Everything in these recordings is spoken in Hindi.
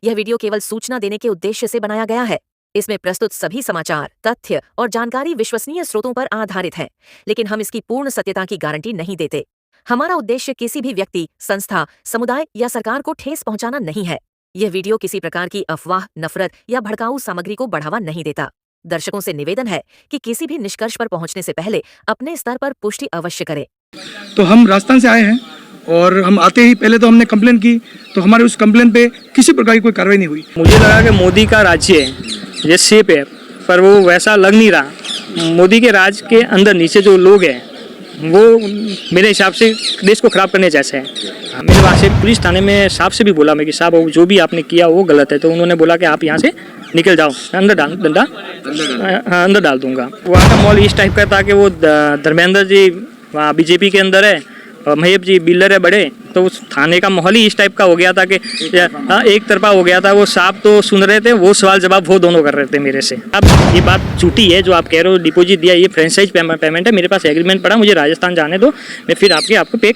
यह वीडियो केवल सूचना देने के उद्देश्य से बनाया गया है। इसमें प्रस्तुत सभी समाचार, तथ्य और जानकारी विश्वसनीय स्रोतों पर आधारित है, लेकिन हम इसकी पूर्ण सत्यता की गारंटी नहीं देते। हमारा उद्देश्य किसी भी व्यक्ति, संस्था, समुदाय या सरकार को ठेस पहुंचाना नहीं है। यह वीडियो किसी प्रकार की अफवाह, नफरत या भड़काऊ सामग्री को बढ़ावा नहीं देता। दर्शकों से निवेदन है कि किसी भी निष्कर्ष पर पहुंचने से पहले अपने स्तर पर पुष्टि अवश्य करें। तो हम राजस्थान से आए हैं और हम आते ही पहले तो हमने कंप्लेन की, तो हमारे उस कंप्लेन पे किसी प्रकार की कोई कार्रवाई नहीं हुई। मुझे लगा कि मोदी का राज्य है, ये सेफ है, पर वो वैसा लग नहीं रहा। मोदी के राज के अंदर नीचे जो लोग हैं वो मेरे हिसाब से देश को खराब करने जैसे हैं। मेरे वहाँ से पुलिस थाने में साहब से भी बोला मैं कि साहब जो भी आपने किया वो गलत है, तो उन्होंने बोला कि आप यहाँ से निकल जाओ, अंदर डाल दूंगा। वहाँ का माहौल इस टाइप का था कि वो धर्मेंद्र जी वहाँ बीजेपी के अंदर है और महेब जी बिल्डर है बड़े, तो उस थाने का माहौल ही इस टाइप का हो गया था कि एक तरफा हो गया था। वो साहब तो सुन रहे थे, वो सवाल जवाब वो दोनों कर रहे थे मेरे से। अब ये बात झूठी है जो आप कह रहे हो, डिपॉजिट दिया, ये फ्रेंचाइज पेमेंट है। मेरे पास एग्रीमेंट पड़ा, मुझे राजस्थान जाने दो, मैं फिर आपको पे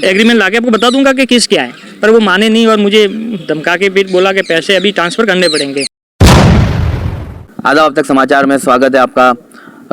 एग्रीमेंट ला के आपको बता दूंगा कि किस क्या है। पर वो माने नहीं और मुझे धमका के फिर बोला कि पैसे अभी ट्रांसफ़र करने पड़ेंगे। आदाब, अब तक समाचार में स्वागत है आपका।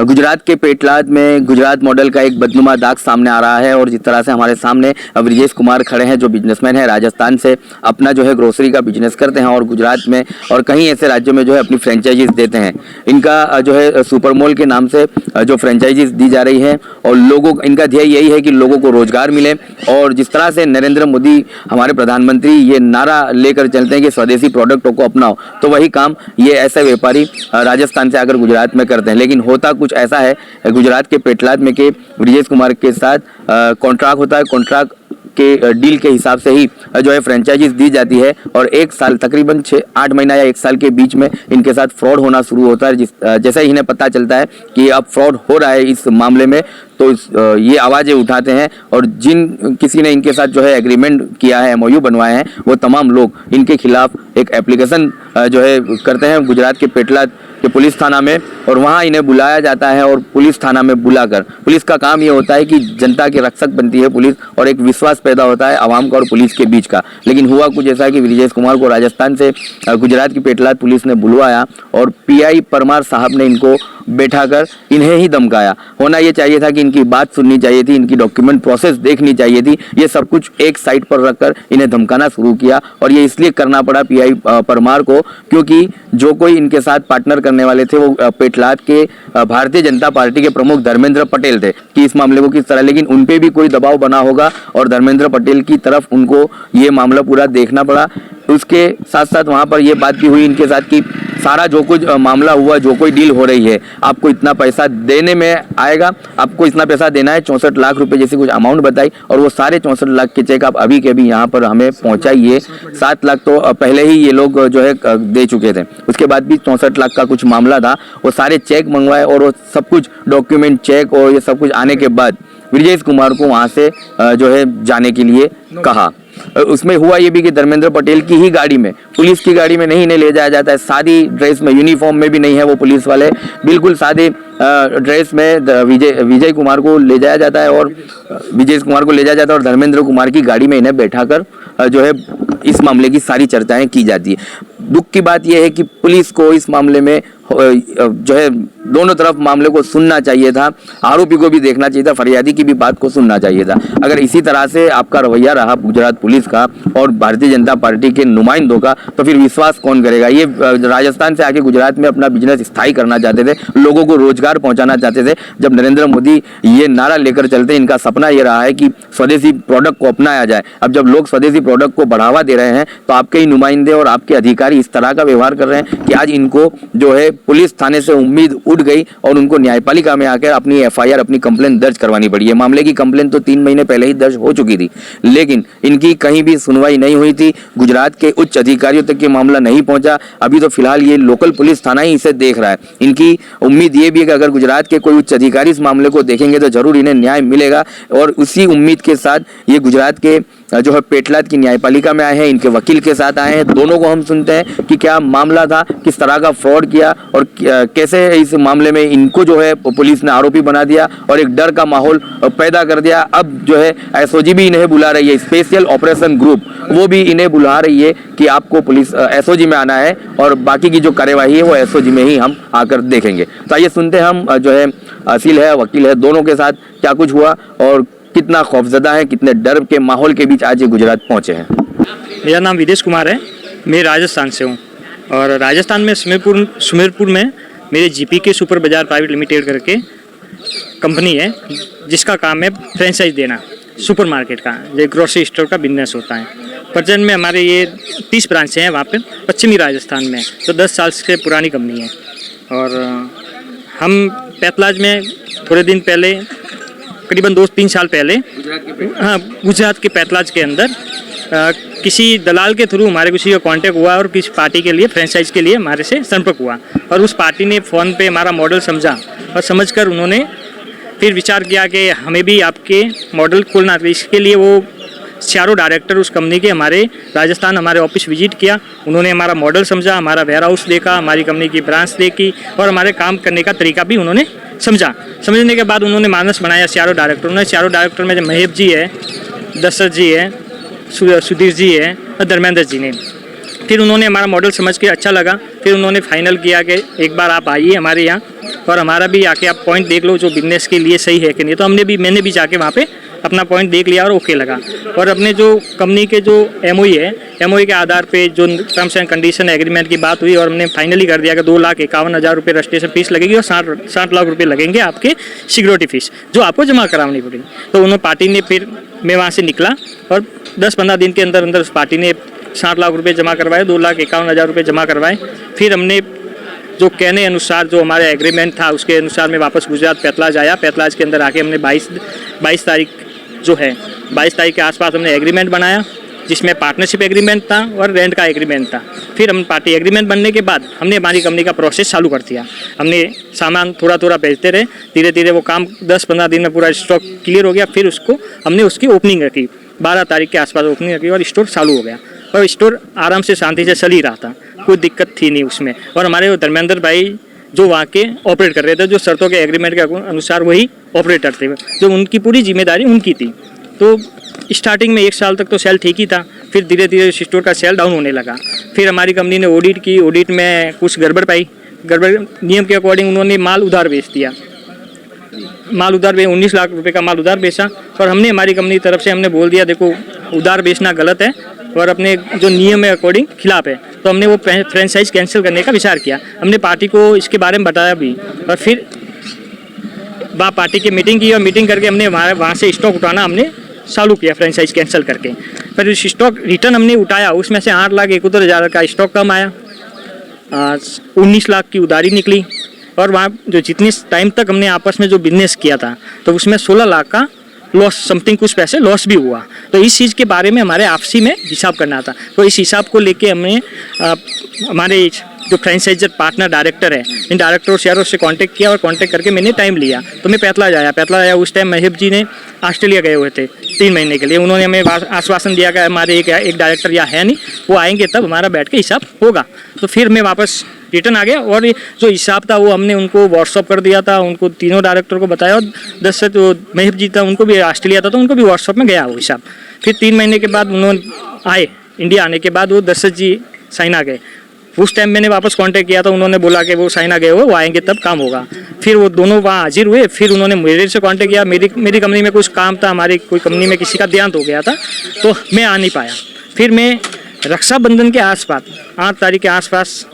गुजरात के पेटलाद में गुजरात मॉडल का एक बदनुमा दाग सामने आ रहा है और जिस तरह से हमारे सामने ब्रिजेश कुमार खड़े हैं जो बिजनेसमैन है, राजस्थान से अपना जो है ग्रोसरी का बिजनेस करते हैं और गुजरात में और कहीं ऐसे राज्यों में जो है अपनी फ्रेंचाइजीज देते हैं। इनका जो है सुपर मॉल के नाम से जो फ्रेंचाइजीज दी जा रही है और लोगों इनका ध्येय यही है कि लोगों को रोजगार मिले। और जिस तरह से नरेंद्र मोदी हमारे प्रधानमंत्री ये नारा लेकर चलते हैं कि स्वदेशी प्रोडक्टों को अपनाओ, तो वही काम ये ऐसे व्यापारी राजस्थान से आकर गुजरात में करते हैं। लेकिन होता कुछ ऐसा है गुजरात के पेटलाद में के ब्रिजेश कुमार के साथ कॉन्ट्रैक्ट होता है। कॉन्ट्रैक्ट के डील के हिसाब से ही जो है फ्रेंचाइजीज दी जाती है और एक साल तकरीबन 6-8 महीना या एक साल के बीच में इनके साथ फ्रॉड होना शुरू होता है। जैसे ही इन्हें पता चलता है कि अब फ्रॉड हो रहा है इस मामले में, तो ये आवाज़ें उठाते हैं और जिन किसी ने इनके साथ जो है एग्रीमेंट किया है, MOU बनवाए हैं, वो तमाम लोग इनके खिलाफ एक एप्लीकेशन जो है करते हैं गुजरात के पेटलाद के पुलिस थाना में और वहाँ इन्हें बुलाया जाता है। और पुलिस थाना में बुलाकर पुलिस का काम ये होता है कि जनता की रक्षक बनती है पुलिस और एक विश्वास पैदा होता है आवाम का और पुलिस के बीच का। लेकिन हुआ कुछ ऐसा है कि ब्रिजेश कुमार को राजस्थान से गुजरात की पेटलाद पुलिस ने बुलवाया और PI परमार साहब ने इनको बैठाकर इन्हें ही धमकाया। होना ये चाहिए था कि इनकी बात सुननी चाहिए थी, इनकी डॉक्यूमेंट प्रोसेस देखनी चाहिए थी। ये सब कुछ एक साइड पर रखकर इन्हें धमकाना शुरू किया और ये इसलिए करना पड़ा PI परमार को क्योंकि जो कोई इनके साथ पार्टनर करने वाले थे वो पेटलाद के भारतीय जनता पार्टी के प्रमुख धर्मेंद्र पटेल थे कि इस मामले को किस तरह, लेकिन उन पे भी कोई दबाव बना होगा और धर्मेंद्र पटेल की तरफ उनको ये मामला पूरा देखना पड़ा। उसके साथ साथ वहाँ पर ये बात भी हुई इनके साथ कि सारा जो कुछ मामला हुआ, जो कोई डील हो रही है, आपको इतना पैसा देने में आएगा, आपको इतना पैसा देना है, 64 लाख रुपए जैसी कुछ अमाउंट बताई और वो सारे 64 लाख के चेक आप अभी के अभी यहाँ पर हमें पहुँचाइए। 7 लाख तो पहले ही ये लोग जो है दे चुके थे, उसके बाद भी 64 लाख का कुछ मामला था। वो सारे चेक मंगवाए और वो सब कुछ डॉक्यूमेंट चेक और ये सब कुछ आने के बाद ब्रिजेश कुमार को वहाँ से जो है जाने के लिए कहा। उसमें हुआ ये भी कि धर्मेंद्र पटेल की ही गाड़ी में, पुलिस की गाड़ी में नहीं इन्हें ले जाया जाता है, सादी ड्रेस में, यूनिफॉर्म में भी नहीं है वो पुलिस वाले, बिल्कुल सादे ड्रेस में विजय कुमार को ले जाया जाता है और विजय कुमार को ले जाया जाता है और धर्मेंद्र कुमार की गाड़ी में इन्हें बैठाकर जो है इस मामले की सारी चर्चाएं की जाती है। दुख की बात यह है कि पुलिस को इस मामले में जो है दोनों तरफ मामले को सुनना चाहिए था, आरोपी को भी देखना चाहिए था, फरियादी की भी बात को सुनना चाहिए था। अगर इसी तरह से आपका रवैया रहा गुजरात पुलिस का और भारतीय जनता पार्टी के नुमाइंदों का, तो फिर विश्वास कौन करेगा। ये राजस्थान से आके गुजरात में अपना बिजनेस स्थायी करना चाहते थे, लोगों को रोजगार पहुंचाना चाहते थे। जब नरेंद्र मोदी ये नारा लेकर चलते, इनका सपना ये रहा है कि स्वदेशी प्रोडक्ट को अपनाया जाए। अब जब लोग स्वदेशी प्रोडक्ट को बढ़ावा दे रहे हैं तो आपके ही नुमाइंदे और आपके अधिकारी इस तरह का व्यवहार कर रहे हैं कि आज इनको जो है पुलिस थाने से उम्मीद उठ गई और उनको न्यायपालिका में आकर अपनी FIR, अपनी कंप्लेन दर्ज करवानी पड़ी है। मामले की कंप्लेन तो 3 महीने पहले ही दर्ज हो चुकी थी, लेकिन इनकी कहीं भी सुनवाई नहीं हुई थी। गुजरात के उच्च अधिकारियों तक ये मामला नहीं पहुंचा। अभी तो फिलहाल ये लोकल पुलिस थाना ही इसे देख रहा है। इनकी उम्मीद ये भी है कि अगर गुजरात के कोई उच्च अधिकारी इस मामले को देखेंगे तो जरूर इन्हें न्याय मिलेगा और उसी उम्मीद के साथ ये गुजरात के जो है पेटलाद की न्यायपालिका में आए हैं, इनके वकील के साथ आए हैं। दोनों को हम सुनते हैं कि क्या मामला था, किस तरह का फ्रॉड किया और कैसे इस मामले में इनको जो है पुलिस ने आरोपी बना दिया और एक डर का माहौल पैदा कर दिया। अब जो है एसओजी भी इन्हें बुला रही है, स्पेशल ऑपरेशन ग्रुप वो भी इन्हें बुला रही है कि आपको पुलिस एसओजी में आना है और बाकी की जो कार्यवाही है वो एसओजी में ही हम आकर देखेंगे। तो आइए सुनते हैं हम जो है असील है, वकील है, दोनों के साथ क्या कुछ हुआ और कितना खौफजदा है, कितने डर के माहौल के बीच आज ये गुजरात पहुंचे हैं। मेरा नाम विदेश कुमार है, मैं राजस्थान से हूँ और राजस्थान में सुमेरपुर में मेरे जीपीके सुपर बाजार प्राइवेट लिमिटेड करके कंपनी है जिसका काम है फ्रेंचाइज देना सुपरमार्केट का, ये ग्रोसरी स्टोर का बिजनेस होता है। प्रेजेंट में हमारे ये 30 ब्रांचें हैं वहाँ पे पश्चिमी राजस्थान में, तो 10 साल से पुरानी कंपनी है। और हम पेतलाज में थोड़े दिन पहले, करीबन 2-3 साल पहले, हाँ, गुजरात के पेतलाज के अंदर किसी दलाल के थ्रू हमारे किसी का कांटेक्ट हुआ और किसी पार्टी के लिए फ्रेंचाइज के लिए हमारे से संपर्क हुआ और उस पार्टी ने फ़ोन पे हमारा मॉडल समझा और समझकर उन्होंने फिर विचार किया कि हमें भी आपके मॉडल खोलना था। इसके लिए वो चारों डायरेक्टर उस कंपनी के हमारे राजस्थान हमारे ऑफिस विजिट किया। उन्होंने हमारा मॉडल समझा, हमारा वेयर हाउस देखा, हमारी कंपनी की ब्रांच देखी और हमारे काम करने का तरीका भी उन्होंने समझा। समझने के बाद उन्होंने मानस बनाया चारों डायरेक्टरों ने। चारों डायरेक्टर में जो महेब जी है, दशरथ जी है, सुधीर जी है और धर्मेंद्र जी ने। फिर उन्होंने हमारा मॉडल समझ के अच्छा लगा, फिर उन्होंने फाइनल किया कि एक बार आप आइए हमारे यहाँ और हमारा भी आके आप पॉइंट देख लो जो बिजनेस के लिए सही है कि नहीं। तो मैंने भी जाके वहाँ पे अपना पॉइंट देख लिया और ओके लगा। और अपने जो कंपनी के जो एमओई है, एमओई के आधार पे जो टर्म्स एंड कंडीशन एग्रीमेंट की बात हुई और हमने फाइनली कर दिया कि 2,51,000 रुपये रजिस्ट्रेशन फीस लगेगी और 60 लाख रुपये लगेंगे आपके सिक्योरिटी फीस जो आपको जमा करानी पड़ेगी। तो उन्होंने पार्टी ने, फिर मैं वहाँ से निकला और 10-15 दिन के अंदर अंदर उस पार्टी ने 60 लाख रुपये जमा करवाए, 2,51,000 रुपये जमा करवाए। फिर हमने जो कहने अनुसार जो हमारा एग्रीमेंट था उसके अनुसार मैं वापस गुजरात पेतलाज आया। पेतलाज के अंदर आके हमने 22 तारीख जो है 22 तारीख के आसपास हमने एग्रीमेंट बनाया जिसमें पार्टनरशिप एग्रीमेंट था और रेंट का एग्रीमेंट था। फिर हम पार्टी एग्रीमेंट बनने के बाद हमने हमारी कंपनी का प्रोसेस चालू कर दिया। हमने सामान थोड़ा थोड़ा बेचते रहे, धीरे धीरे वो काम 10-15 दिन में पूरा स्टॉक क्लियर हो गया। फिर उसको हमने उसकी ओपनिंग रखी, 12 तारीख के आसपास ओपनिंग रखी और स्टोर चालू हो गया और स्टोर आराम से शांति से चल ही रहा था, कोई दिक्कत थी नहीं उसमें। और हमारे धर्मेंद्र भाई जो वहाँ के ऑपरेट कर रहे थे, जो शर्तों के एग्रीमेंट के अनुसार वही ऑपरेटर थे, जो उनकी पूरी जिम्मेदारी उनकी थी। तो स्टार्टिंग में 1 साल तक तो सेल ठीक ही था, फिर धीरे धीरे स्टोर का सेल डाउन होने लगा। फिर हमारी कंपनी ने ऑडिट की, ऑडिट में कुछ गड़बड़ पाई। गड़बड़ नियम के अकॉर्डिंग उन्होंने माल उधार बेच दिया, माल उधार 19 लाख रुपए का माल उधार बेचा। और हमने हमारी कंपनी की तरफ से हमने बोल दिया देखो उधार बेचना गलत है और अपने जो नियम है अकॉर्डिंग खिलाफ है। तो हमने वो फ्रेंचाइज कैंसिल करने का विचार किया। हमने पार्टी को इसके बारे में बताया भी और फिर वहाँ पार्टी की मीटिंग की और मीटिंग करके हमने वहाँ से स्टॉक उठाना हमने चालू किया फ्रेंचाइज कैंसिल करके। फिर उस स्टॉक रिटर्न हमने उठाया, उसमें से 8,71,000 का स्टॉक कम आया, 19 लाख की उधारी निकली। और वहाँ जो जितनी टाइम तक हमने आपस में जो बिजनेस किया था तो उसमें 16 लाख का लॉस, समथिंग कुछ पैसे लॉस भी हुआ। तो इस चीज़ के बारे में हमारे आपसी में हिसाब करना था। तो इस हिसाब को लेके हमने हमारे जो फ्रेंचाइजर पार्टनर डायरेक्टर है, इन डायरेक्टर शेयरों से कांटेक्ट किया और कांटेक्ट करके मैंने टाइम लिया। तो मैं पेतलाज आया। उस टाइम महेब जी ने ऑस्ट्रेलिया गए हुए थे 3 महीने के लिए। उन्होंने हमें आश्वासन दिया कि हमारे एक डायरेक्टर यहाँ है नहीं, वो आएंगे तब हमारा बैठ के हिसाब होगा। तो फिर मैं वापस रिटर्न आ गया और जो हिसाब था वो हमने उनको व्हाट्सअप कर दिया था, उनको तीनों डायरेक्टर को बताया। और 10 से तो महेब जी था, उनको भी ऑस्ट्रेलिया था तो उनको भी व्हाट्सअप में गया वो हिसाब। फिर 3 महीने के बाद उन्होंने आए, इंडिया आने के बाद वो दशरथ जी साइना गए। उस टाइम मैंने वापस कांटेक्ट किया तो उन्होंने बोला कि वो साइना गए हुए, वो आएंगे तब काम होगा। फिर वो दोनों वहाँ हाजिर हुए। फिर उन्होंने मेरे से कांटेक्ट किया, मेरी कंपनी में कुछ काम था, हमारी कोई कंपनी में किसी का देहांत हो गया था तो मैं आ नहीं पाया। फिर मैं रक्षाबंधन के आसपास 8 तारीख के आसपास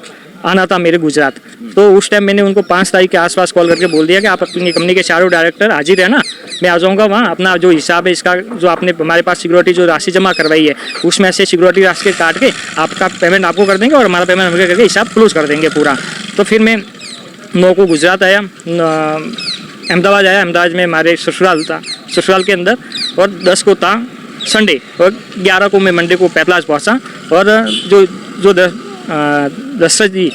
आना था मेरे गुजरात। तो उस टाइम मैंने उनको 5 तारीख के आसपास कॉल करके बोल दिया कि आप अपनी कंपनी के चारों डायरेक्टर हाजिर है ना, मैं आ जाऊँगा वहाँ। अपना जो हिसाब है इसका, जो आपने हमारे पास सिक्योरिटी जो राशि जमा करवाई है उसमें से सिक्योरिटी राशि के काट के आपका पेमेंट आपको कर देंगे और हमारा पेमेंट हमें करके हिसाब क्लोज कर देंगे पूरा। तो फिर मैं 9 को गुजरात आया, अहमदाबाद आया। अहमदाबाद में हमारे ससुराल था, ससुराल के अंदर। और 10 को था संडे और 11 को मैं मंडे को पेतलाज पहुँचा। और जो दशरथ जी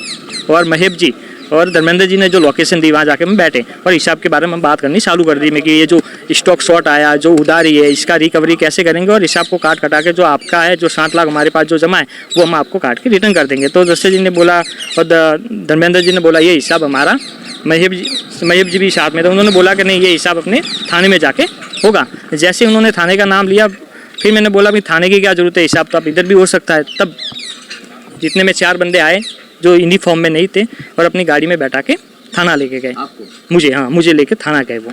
और महेब जी और धर्मेंद्र जी ने जो लोकेशन दी वहाँ जाके हम बैठे और हिसाब के बारे में बात करनी चालू कर दी मैं कि ये जो स्टॉक शॉर्ट आया, जो उधारी है, इसका रिकवरी कैसे करेंगे और हिसाब को काट कटा के जो आपका है, जो 7 लाख हमारे पास जो जमा है वो हम आपको काट के रिटर्न कर देंगे। तो दस्ते जी ने बोला और धर्मेंद्र जी ने बोला ये हिसाब हमारा, महेब जी भी साथ में थे, उन्होंने बोला कि नहीं ये हिसाब अपने थाने में जाके होगा। जैसे उन्होंने थाने का नाम लिया फिर मैंने बोला भाई थाने की क्या ज़रूरत है, हिसाब तो आप इधर भी हो सकता है। तब जितने में 4 बंदे आए जो यूनिफॉर्म में नहीं थे और अपनी गाड़ी में बैठा के थाना लेके गए मुझे, हाँ मुझे लेके थाना गए। वो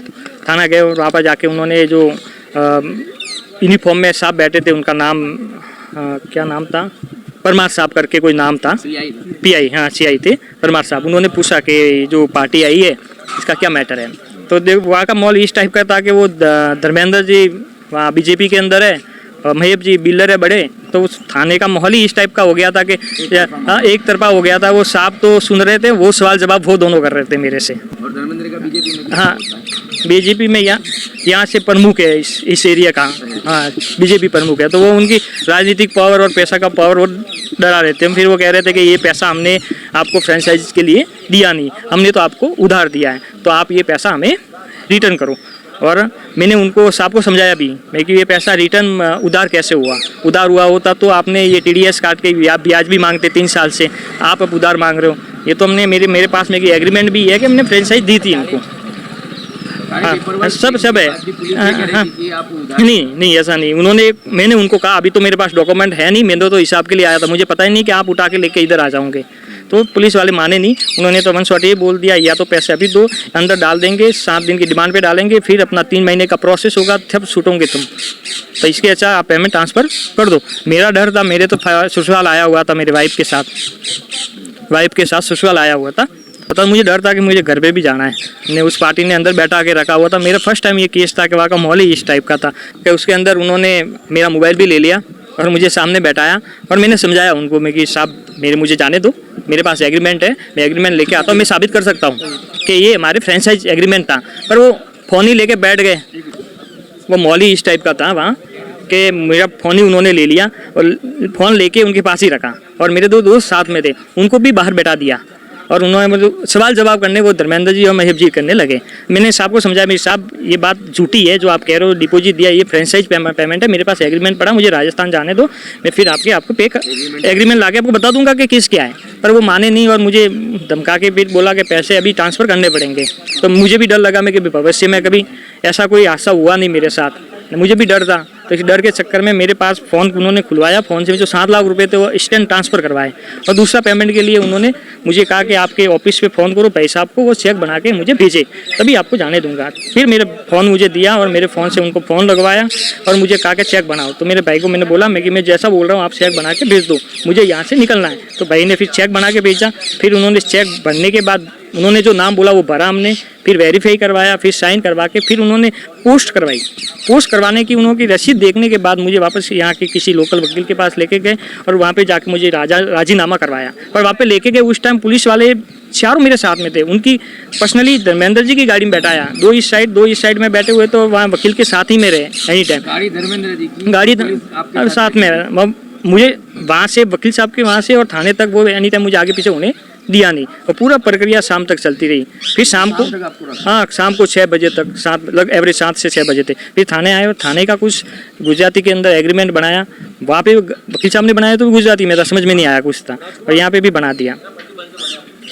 थाना गए और वहाँ पर जाके उन्होंने जो यूनिफॉर्म में साहब बैठे थे उनका नाम क्या नाम था, परमार साहब करके कोई नाम था, PI, हाँ CI थे परमार साहब। उन्होंने पूछा कि जो पार्टी आई है इसका क्या मैटर है। तो देख वहाँ का माहौल इस टाइप का था कि वो धर्मेंद्र जी वहाँ BJP के अंदर है और महेब जी बिल्डर है बड़े, तो उस थाने का माहौल ही इस टाइप का हो गया था कि हाँ एक तरफा हो गया था। वो साहब तो सुन रहे थे, वो सवाल जवाब वो दोनों कर रहे थे मेरे से। और धर्मेंद्र का बीजेपी में हाँ BJP में यहाँ से प्रमुख है इस एरिया का, हाँ BJP प्रमुख है। तो वो उनकी राजनीतिक पावर और पैसा का पावर वो डरा रहे थे। फिर वो कह रहे थे कि ये पैसा हमने आपको फ्रेंचाइज के लिए दिया नहीं, हमने तो आपको उधार दिया है, तो आप ये पैसा हमें रिटर्न करो। और मैंने उनको साहब को समझाया भी मैं कि ये पैसा रिटर्न उधार कैसे हुआ, उधार हुआ होता तो आपने ये TDS काट के ब्याज भी मांगते 3 साल से, आप अब उधार मांग रहे हो। ये तो हमने मेरे पास में एग्रीमेंट भी है कि हमने फ्रेंचाइज दी थी इनको। हाँ सब है। हाँ नहीं ऐसा नहीं, मैंने उनको कहा अभी तो मेरे पास डॉक्यूमेंट है नहीं, मैंने तो हिसाब के लिए आया था, मुझे पता ही नहीं कि आप उठा के लेके इधर आ जाओगे। तो पुलिस वाले माने नहीं, उन्होंने तो 1 शॉट ये बोल दिया या तो पैसे अभी दो, अंदर डाल देंगे, 7 दिन की डिमांड पे डालेंगे, फिर अपना 3 महीने का प्रोसेस होगा तब छूटोगे तुम, तो इसके अच्छा आप पेमेंट ट्रांसफ़र कर दो। मेरा डर था, मेरे तो ससुराल आया हुआ था, मेरे वाइफ के साथ ससुराल आया हुआ था, पता मुझे डर था कि मुझे घर पे भी जाना है। ने उस पार्टी ने अंदर बैठा के रखा हुआ था। मेरा फर्स्ट टाइम ये केस था कि वहाँ का माहौल ही इस टाइप का था कि उसके अंदर उन्होंने मेरा मोबाइल भी ले लिया और मुझे सामने बैठाया और मैंने समझाया उनको मैं कि साहब मुझे जाने दो, मेरे पास एग्रीमेंट है, मैं एग्रीमेंट लेके आता हूँ, मैं साबित कर सकता हूँ कि ये हमारे फ्रेंचाइज एग्रीमेंट था। पर वो फ़ोन ही लेके बैठ गए, वो माहौल ही इस टाइप का था वहाँ कि मेरा फ़ोन ही उन्होंने ले लिया और फ़ोन लेके उनके पास ही रखा और मेरे 2 दोस्त साथ में थे, उनको भी बाहर बैठा दिया और उन्होंने मतलब सवाल जवाब करने वो धर्मेंद्र जी और महेब जी करने लगे। मैंने साहब को समझाया मेरे साहब ये बात झूठी है जो आप कह रहे हो, डिपॉजिट दिया, ये फ्रेंचाइज पेमेंट है, मेरे पास एग्रीमेंट पड़ा, मुझे राजस्थान जाने दो, मैं फिर आपको पे एग्रीमेंट ला के आपको बता दूंगा कि किस क्या है। पर वो माने नहीं और मुझे धमका के फिर बोला कि पैसे अभी ट्रांसफ़र करने पड़ेंगे। तो मुझे भी डर लगा मैं कि भविष्य में कभी ऐसा कोई हादसा हुआ नहीं मेरे साथ, मुझे भी डर था। तो इस डर के चक्कर में मेरे पास फ़ोन उन्होंने खुलवाया, फ़ोन से जो 7 लाख रुपए थे वो इंस्टेंट ट्रांसफ़र करवाए और दूसरा पेमेंट के लिए उन्होंने मुझे कहा कि आपके ऑफिस पे फ़ोन करो, पैसा आपको वो चेक बना के मुझे भेजे तभी आपको जाने दूंगा। फिर मेरे फ़ोन मुझे दिया और मेरे फ़ोन से उनको फ़ोन लगवाया और मुझे कहा कि चेक बनाओ। तो मेरे भाई को मैंने बोला मैं जैसा बोल रहा हूँ आप चेक बना के भेज दो, मुझे यहाँ से निकलना है। तो भाई ने फिर चेक बना के भेजा। फिर उन्होंने चेक बनने के बाद उन्होंने जो नाम बोला वो भरा हमने, फिर वेरीफाई करवाया, फिर साइन करवा के फिर उन्होंने पोस्ट करवाई। पोस्ट करवाने की उन्होंने रसीद देखने के बाद मुझे वापस यहाँ के किसी लोकल वकील के पास लेके गए और वहाँ पे जाके मुझे राजीनामा करवाया। और वहाँ पे लेके गए, उस टाइम पुलिस वाले चारों मेरे साथ में थे, उनकी पर्सनली धर्मेंद्र जी की गाड़ी में बैठाया, 2 इस साइड में बैठे हुए, तो वहाँ वकील के साथ ही में रहे एनी टाइम। गाड़ी धर्मेंद्र जी की गाड़ी साथ में, मुझे वहाँ से वकील साहब के वहाँ से और थाने तक वो एनी टाइम मुझे आगे पीछे होने दिया नहीं और पूरा प्रक्रिया शाम तक चलती रही। फिर शाम को शाम को 6 बजे तक, लगभग एवरेज 7 से 6 बजे थे। फिर थाने आए और थाने का कुछ गुजराती के अंदर एग्रीमेंट बनाया, वहाँ पे वकील साहब ने बनाया तो गुजराती में था, समझ में नहीं आया कुछ था, और यहाँ पे भी बना दिया।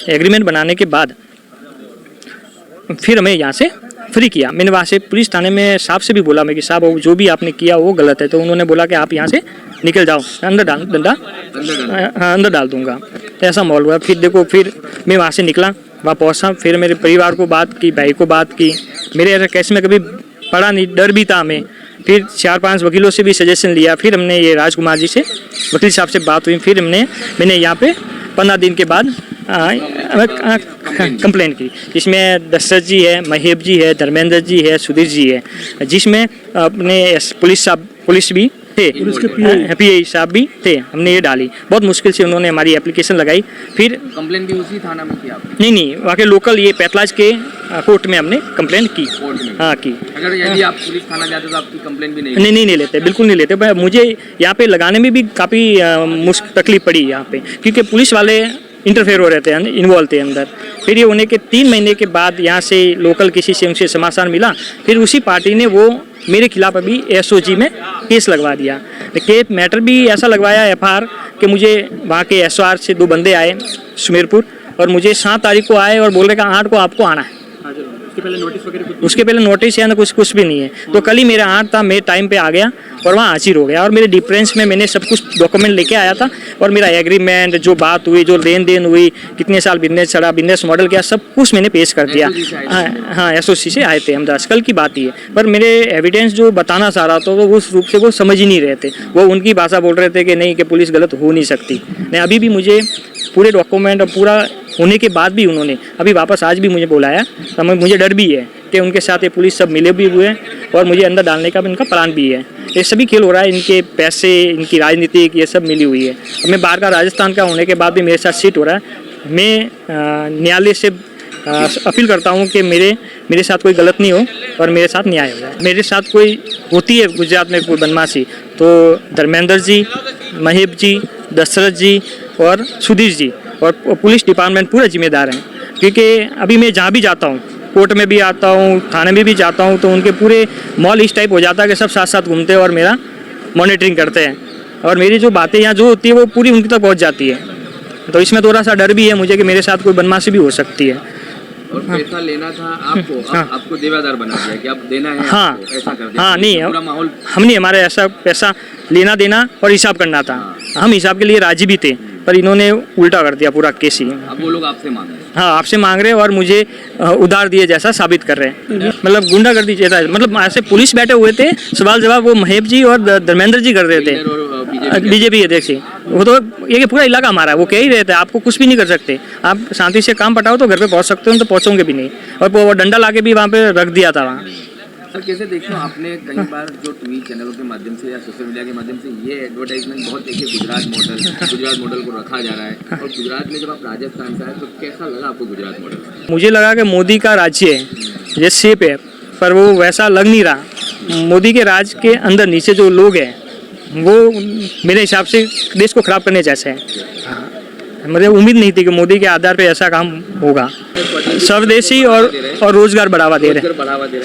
एग्रीमेंट बनाने के बाद फिर हमें यहाँ से फ्री किया। मैंने वहाँ से पुलिस थाने में साहब से भी बोला मैं कि साहब जो भी आपने किया वो गलत है। तो उन्होंने बोला कि आप यहाँ से निकल जाओ, अंदर डाल दूंगा। ऐसा माहौल हुआ। फिर देखो, फिर मैं वहाँ से निकला, वहाँ पहुँचा, फिर मेरे परिवार को बात की, भाई को बात की। मेरे ऐसा केस में कभी पड़ा नहीं, डर भी था हमें। फिर 4-5 वकीलों से भी सजेशन लिया। फिर हमने ये राजकुमार जी से, वकील साहब से बात हुई। फिर मैंने यहाँ पे 15 दिन के बाद कंप्लेंट की, जिसमें दशरथ जी है, महेब जी है, धर्मेंद्र जी है, सुधीर जी है, जिसमें अपने पुलिस भी थे, PI साहब भी थे। हमने ये डाली, बहुत मुश्किल से उन्होंने हमारी एप्लीकेशन लगाई। फिर कंप्लेंट भी उसी थाना में की आपने? नहीं, वहाँ के लोकल ये पैथलाज के कोर्ट में हमने कंप्लेंट की। हाँ की। अगर यदि आप पुलिस थाना जाते तो आपकी कंप्लेंट भी नहीं लेते, बिल्कुल नहीं लेते। मुझे यहाँ पे लगाने में भी काफ़ी तकलीफ पड़ी यहाँ पे, क्योंकि पुलिस वाले इंटरफेयर हो रहे थे, इन्वॉल्व थे अंदर। फिर ये होने के 3 महीने के बाद यहाँ से लोकल किसी से उनसे समाचार मिला, फिर उसी पार्टी ने वो मेरे खिलाफ अभी एसओजी में केस लगवा दिया। केस मैटर भी ऐसा लगवाया एफआईआर कि मुझे वहाँ के एसओआर से 2 बंदे आए सुमेरपुर, और मुझे 7 तारीख को आए और बोल रहे कि 8 को आपको आना है। उसके पहले नोटिस या ना कुछ भी नहीं है। तो कल ही मेरा 8 था, मैं टाइम पे आ गया और वहाँ हाजिर हो गया, और मेरे डिफरेंस में मैंने सब कुछ डॉक्यूमेंट लेके आया था, और मेरा एग्रीमेंट, जो बात हुई, जो लेन देन हुई, कितने साल बिजनेस चढ़ा, बिजनेस मॉडल क्या, सब कुछ मैंने पेश कर दिया। हाँ, एसओसी से आए थे हम, कल की बात ही है। पर मेरे एविडेंस जो बताना चाह रहा था तो उस रूप से वो समझ ही नहीं रहे थे। वो उनकी भाषा बोल रहे थे कि नहीं, कि पुलिस गलत हो नहीं सकती। नहीं, अभी भी मुझे पूरे डॉक्यूमेंट और पूरा होने के बाद भी उन्होंने अभी वापस आज भी मुझे बुलाया, तो मुझे डर भी है कि उनके साथ ये पुलिस सब मिले भी हुए हैं, और मुझे अंदर डालने का भी उनका प्लान भी है। ये सभी खेल हो रहा है, इनके पैसे, इनकी राजनीति, ये सब मिली हुई है। मैं बाहर का, राजस्थान का होने के बाद भी मेरे साथ सीट हो रहा है। मैं न्यायालय से अपील करता हूँ कि मेरे साथ कोई गलत नहीं हो और मेरे साथ न्याय हो जाए। मेरे साथ कोई होती है गुजरात में कोई बदमाशी, तो धर्मेंद्र जी, महेब जी, दशरथ जी और सुधीर जी और पुलिस डिपार्टमेंट पूरा जिम्मेदार हैं। क्योंकि अभी मैं जहाँ भी जाता हूँ, कोर्ट में भी आता हूँ, थाने में भी जाता हूँ, तो उनके पूरे मॉल इस टाइप हो जाता है कि सब साथ साथ घूमते हैं और मेरा मॉनिटरिंग करते हैं, और मेरी जो बातें यहाँ जो होती है वो पूरी उनकी तक पहुँच जाती है। तो इसमें थोड़ा सा डर भी है मुझे कि मेरे साथ कोई बदमाशी भी हो सकती है। और पैसा लेना था आपको, आपको देवादार बना दिया कि आप देना है, हाँ, ऐसा कर दिया। हाँ, नहीं, पूरा माहौल हम नहीं, हमारे ऐसा पैसा लेना देना और हिसाब करना था। हम हिसाब के लिए राजी भी थे, पर इन्होंने उल्टा कर दिया पूरा केस ही। अब वो लोग आपसे मांग रहे हैं। हाँ, आपसे मांग रहे हैं और मुझे उधार दिए जैसा साबित कर रहे हैं। मतलब गुंडागर्दी जैसा, मतलब ऐसे पुलिस बैठे हुए थे, सवाल जवाब वो महेब जी और धर्मेंद्र जी कर रहे थे, बीजेपी अध्यक्ष। वो तो ये पूरा इलाका हमारा है, वो कह ही रहे थे आपको कुछ भी नहीं कर सकते, आप शांति से काम पटाओ तो घर पे पहुंच सकते हो, तो पहुंचोगे भी नहीं। और वो डंडा लाके भी वहाँ पे रख दिया था वहाँ। सर, कैसे देखते हो, आपने कई बार जो टीवी चैनलों के माध्यम से या सोशल मीडिया के माध्यम से ये एडवर्टाइजमेंट बहुत देखिए, गुजरात मॉडल को रखा जा रहा है, और गुजरात में जब आप राजस्थान से आए तो कैसा लगा आपको गुजरात मॉडल? मुझे लगा कि मोदी का राज्य है, ये सेफ है, पर वो वैसा लग नहीं रहा। मोदी के राज के अंदर नीचे जो लोग हैं वो मेरे हिसाब से देश को खराब करने जैसे हैं। मुझे उम्मीद नहीं थी कि मोदी के आधार पे ऐसा काम होगा। स्वदेशी और रोजगार बढ़ावा दे रहे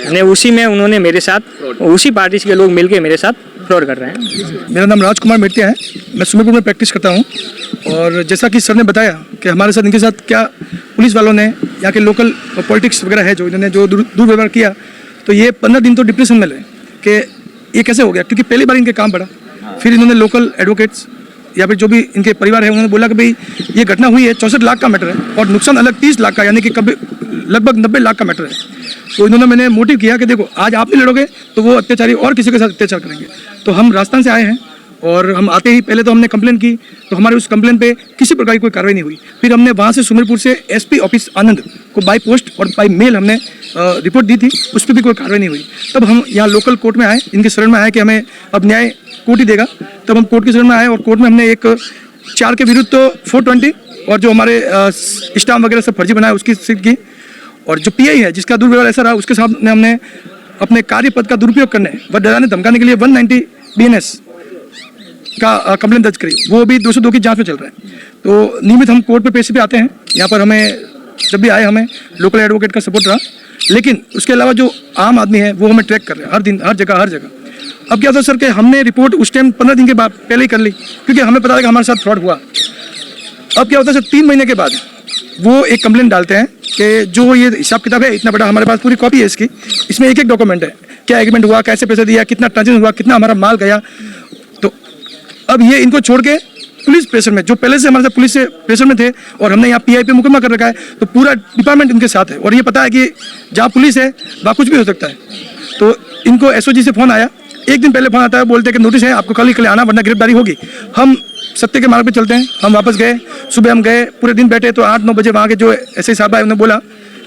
हैं, उसी में उन्होंने मेरे साथ, उसी पार्टी के लोग मिलके मेरे साथ फ्रॉड कर रहे हैं। मेरा नाम राजकुमार मेटिया है, मैं सुमेरपुर में प्रैक्टिस करता हूँ। और जैसा कि सर ने बताया कि हमारे साथ, इनके साथ क्या पुलिस वालों ने, यहाँ के लोकल पॉलिटिक्स वगैरह है जो इन्होंने जो दुर्व्यवहार किया, तो ये 15 दिन तो डिप्रेशन में रहे कि ये कैसे हो गया। क्योंकि पहली बार इनके काम बढ़ा, फिर इन्होंने लोकल एडवोकेट्स या फिर जो भी इनके परिवार है उन्होंने बोला कि भाई ये घटना हुई है, 64 लाख का मैटर है और नुकसान अलग 30 लाख का, यानी कि कभी लगभग 90 लाख का मैटर है। तो इन्होंने मैंने मोटिव किया कि देखो आज आप नहीं लड़ोगे तो वो अत्याचारी और किसी के साथ अत्याचार करेंगे। तो हम राजस्थान से आए हैं और हम आते ही पहले तो हमने कंप्लेन की, तो हमारे उस कंप्लेन पे किसी प्रकार की कोई कार्रवाई नहीं हुई। फिर हमने वहाँ से सुमेरपुर से एसपी ऑफिस आनंद को बाई पोस्ट और बाई मेल हमने रिपोर्ट दी थी, उस पर भी कोई कार्रवाई नहीं हुई। तब हम यहाँ लोकल कोर्ट में आए, इनके शरण में आए कि हमें अब न्याय कोर्ट ही देगा। तब हम कोर्ट के शरण में आए और कोर्ट में हमने एक 4 के विरुद्ध तो 420 और जो हमारे स्टाम्प वगैरह सब फर्जी बनाया उसकी सीट की, और जो पीआई है जिसका दुर्व्यवहार ऐसा रहा उसके सामने हमने अपने कार्य पद का दुरुपयोग करने व डराने धमकाने के लिए 190 BNS का कंप्लेंट दर्ज करी, वो भी 202 की जांच में चल रहा है। तो नियमित हम कोर्ट पे पेशी पे आते हैं, यहाँ पर हमें जब भी आए हमें लोकल एडवोकेट का सपोर्ट रहा, लेकिन उसके अलावा जो आम आदमी है वो हमें ट्रैक कर रहे हैं हर दिन, हर जगह। अब क्या था सर कि हमने रिपोर्ट उस टाइम 15 दिन के बाद पहले ही कर ली, क्योंकि हमें पता था कि हमारे साथ फ्रॉड हुआ। अब क्या होता है सर, 3 महीने के बाद वो एक कंप्लेंट डालते हैं कि जो ये हिसाब किताब है इतना बड़ा, हमारे पास पूरी कॉपी है इसकी, इसमें एक डॉक्यूमेंट है, क्या एग्रीमेंट हुआ, कैसे पैसे दिया, कितना ट्रांजेक्शन हुआ, कितना हमारा माल गया। तो अब ये इनको छोड़ के पुलिस प्रेशर में, जो पहले से हमारे साथ पुलिस से प्रेशर में थे और हमने यहाँ पीआई पे मुकदमा कर रखा है, तो पूरा डिपार्टमेंट इनके साथ है और ये पता है कि जहाँ पुलिस है वहाँ कुछ भी हो सकता है। तो इनको एसओजी से फ़ोन आया, एक दिन पहले फ़ोन आता है, बोलते हैं कि नोटिस है आपको कल ही आना वरना गिरफ्तारी होगी। हम सत्य के मार्ग पे चलते हैं, हम वापस गए, सुबह हम गए, पूरे दिन बैठे, तो 8-9 बजे वहाँ के जो एसआई साहब आए उन्होंने बोला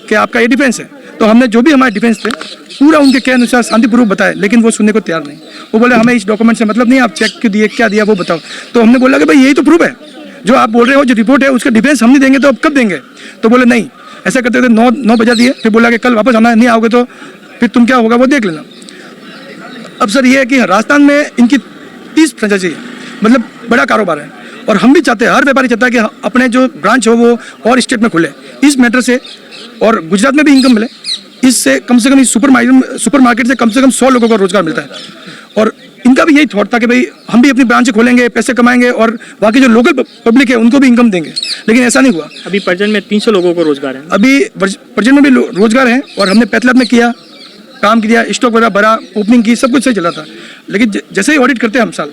कि आपका ये डिफेंस है। तो हमने जो भी हमारे डिफेंस थे पूरा उनके के अनुसार शांतिपूर्वक बताया, लेकिन वो सुनने को तैयार नहीं। वो बोले हमें इस डॉक्यूमेंट से मतलब नहीं, आप चेक क्यों दिए, क्या दिया वो बताओ। तो हमने बोला कि भाई यही तो प्रूफ है, जो आप बोल रहे हो, जो रिपोर्ट है उसका डिफेंस हम नहीं देंगे तो अब कब देंगे। तो बोले नहीं, ऐसा करते थे 9 बजा दिए, फिर बोला कि कल वापस आना, नहीं आओगे तो फिर तुम क्या होगा वो देख लेना। अब सर ये है कि राजस्थान में इनकी 30 फ्रेंचाइजी है, मतलब बड़ा कारोबार है, और हम भी चाहते हैं, हर व्यापारी चाहता है कि अपने जो ब्रांच हो वो और स्टेट में खुले इस मैटर से, और गुजरात में भी इनकम मिले इससे। कम से कम इस सुपर मार्केट से कम 100 लोगों को रोजगार मिलता है। और इनका भी यही थॉट था कि भाई हम भी अपनी ब्रांच खोलेंगे, पैसे कमाएंगे और बाकी जो लोकल पब्लिक है उनको भी इनकम देंगे, लेकिन ऐसा नहीं हुआ। अभी परजन में 300 लोगों को रोजगार है। अभी परजन में भी रोजगार है, और हमने पैथलैब में किया, काम किया, स्टॉक वगैरह भरा, ओपनिंग की, सब कुछ सही चला था। लेकिन जैसे ही ऑडिट करते हैं हम साल,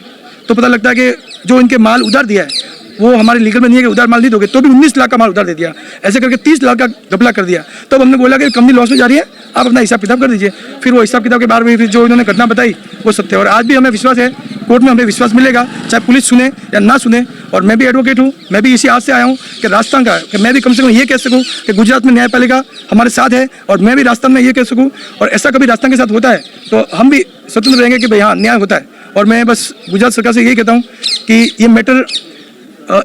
तो पता लगता है कि जो इनके माल उधार दिया है वो हमारे लीगल में नहीं है कि उधार माल नहीं दोगे, तो भी 19 लाख का माल उधार दे दिया, ऐसे करके 30 लाख का घपला कर दिया। तब हमने बोला कि कंपनी लॉस में जा रही है, आप अपना हिसाब किताब कर दीजिए। फिर वो हिसाब किताब के बारे में फिर जो इन्होंने घटना बताई वो सत्य है, और आज भी हमें विश्वास है, कोर्ट में हमें विश्वास मिलेगा, चाहे पुलिस सुने या ना सुने। और मैं भी एडवोकेट हूँ, मैं भी इसी आज से आया हूँ कि राजस्थान का, कि मैं भी कम से कम ये कह सकूँ कि गुजरात में न्यायपालिका हमारे साथ है, और मैं भी राजस्थान में ये कह सकूँ, और ऐसा कभी राजस्थान के साथ होता है तो हम भी स्वतंत्र रहेंगे कि भाई हाँ न्याय होता है। और मैं बस गुजरात सरकार से यही कहता हूँ कि ये मैटर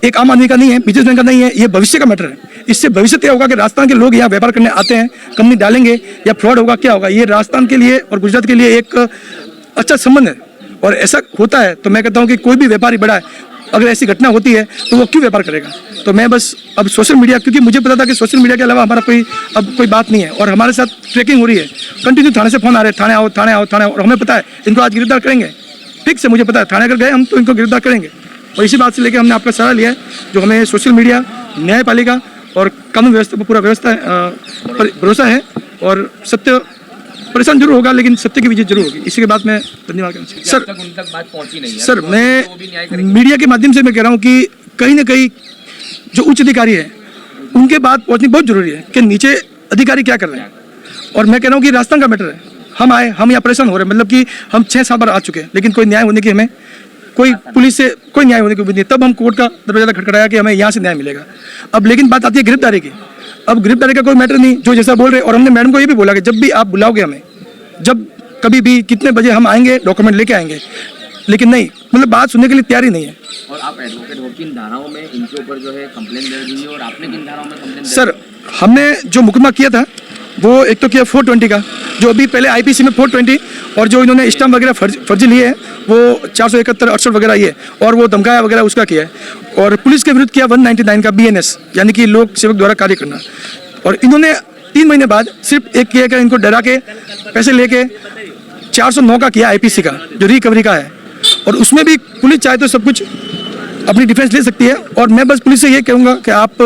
एक आम आदमी का नहीं है, बिजनेसमैन का नहीं है, ये भविष्य का मैटर है। इससे भविष्य क्या होगा कि राजस्थान के लोग यहाँ व्यापार करने आते हैं, कंपनी डालेंगे या फ्रॉड होगा, क्या होगा, ये राजस्थान के लिए और गुजरात के लिए एक अच्छा संबंध है। और ऐसा होता है तो मैं कहता हूँ कि कोई भी व्यापारी बड़ा है, अगर ऐसी घटना होती है तो वो क्यों व्यापार करेगा। तो मैं बस अब सोशल मीडिया, क्योंकि मुझे पता था कि सोशल मीडिया के अलावा हमारा कोई बात नहीं है, और हमारे साथ ट्रैकिंग हो रही है, कंटिन्यू थाने से फोन आ रहे हैं, थाने आओ थाने आओ थाने आओ, और हमें पता है इनको आज गिरफ्तार करेंगे, ठीक से मुझे पता है, थाने अगर गए हम तो इनको गिरफ्तार करेंगे। और इसी बात से लेकर हमने आपका सलाह लिया है, जो हमें सोशल मीडिया, न्यायपालिका और कानून व्यवस्था पर पूरा भरोसा है, और सत्य परेशान जरूर होगा लेकिन सत्य की विजय जरूर होगी। इसी के बाद मैं धन्यवाद करना चाहूँगा। सर उन तक बात पहुंची नहीं है, सर तो मैं मीडिया के माध्यम से मैं कह रहा हूँ कि कहीं ना कहीं जो उच्च अधिकारी है उनके बात पहुँचनी बहुत जरूरी है कि नीचे अधिकारी क्या कर रहे हैं। और मैं कह रहा हूँ कि राजस्थान का मैटर है, हम आए, हम यहाँ परेशान हो रहे हैं, मतलब कि हम 6-7 बार आ चुके हैं, लेकिन कोई न्याय होने की हमें कोई पुलिस से कोई न्याय होने की उम्मीद नहीं। तब हम कोर्ट का दरवाजा खटखटाया कि हमें यहाँ से न्याय मिलेगा। अब लेकिन बात आती है गिरफ्तारी की। अब गिरफ्तारी का कोई मैटर नहीं, जो जैसा बोल रहे, और हमने मैडम को ये भी बोला कि जब भी आप बुलाओगे हमें, जब कभी भी कितने बजे हम आएंगे, डॉक्यूमेंट लेके आएंगे, लेकिन नहीं, मतलब बात सुनने के लिए तैयार ही नहीं है। और आप एडवोकेट हो, किन धाराओं में इनके ऊपर जो है कंप्लेंट दर्ज हुई है, और आपने किन धाराओं में कंप्लेंट? सर हमने जो मुकदमा किया था वो एक तो किया 420 का, जो अभी पहले आईपीसी में 420, और जो इन्होंने स्टाम्प वगैरह फर्जी लिए हैं वो 471, 68 वगैरह ये, और वो धमकाया वगैरह उसका किया है। और पुलिस के विरुद्ध किया 199 का BNS, यानी कि लोक सेवक द्वारा कार्य करना। और इन्होंने 3 महीने बाद सिर्फ एक किया कि इनको डरा के पैसे लेके 409 का किया आईपीसी का, जो रिकवरी का है। और उसमें भी पुलिस चाहे तो सब कुछ अपनी डिफेंस ले सकती है, और मैं बस पुलिस से ये कहूँगा कि आप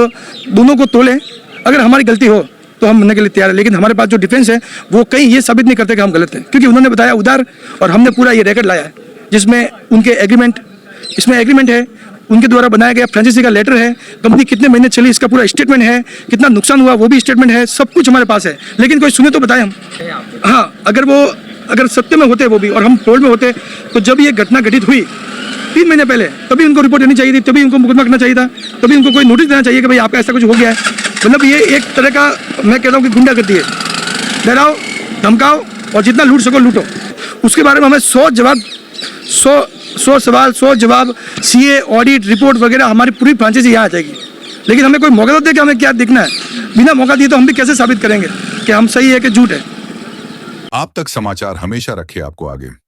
दोनों को तोलें, अगर हमारी गलती हो तो हम मनने के लिए तैयार है, लेकिन हमारे पास जो डिफेंस है वो कहीं ये साबित नहीं करते कि हम गलत हैं, क्योंकि उन्होंने बताया उधार, और हमने पूरा ये रिकॉर्ड लाया है जिसमें उनके एग्रीमेंट, इसमें एग्रीमेंट है, उनके द्वारा बनाया गया फ्रेंचाइजी का लेटर है, कंपनी कितने महीने चली इसका पूरा स्टेटमेंट है, कितना नुकसान हुआ वो भी स्टेटमेंट है, सब कुछ हमारे पास है। लेकिन कोई सुने तो बताए हम। हाँ, अगर सत्य में होते वो भी, और हम कोर्ट में होते, तो जब ये घटना घटित हुई 3 महीने पहले, तभी उनको रिपोर्ट देनी चाहिए थी, तभी उनको मुकदमा करना चाहिए था, तभी उनको कोई नोटिस देना चाहिए कि भाई आपका ऐसा कुछ हो गया है। मतलब ये एक तरह का, मैं कहता हूँ कि गुंडागर्दी है, डराओ धमकाओ और जितना लूट सको लूटो। उसके बारे में हमें 100 सवाल 100 जवाब, CA ऑडिट रिपोर्ट वगैरह, हमारी पूरी फ्रांचाइजी यहाँ आ जाएगी। लेकिन हमें कोई मौका तो दे कि हमें क्या दिखना है, बिना मौका दिए तो हम भी कैसे साबित करेंगे कि हम सही है कि झूठ है। आप तक समाचार हमेशा रखे आपको आगे।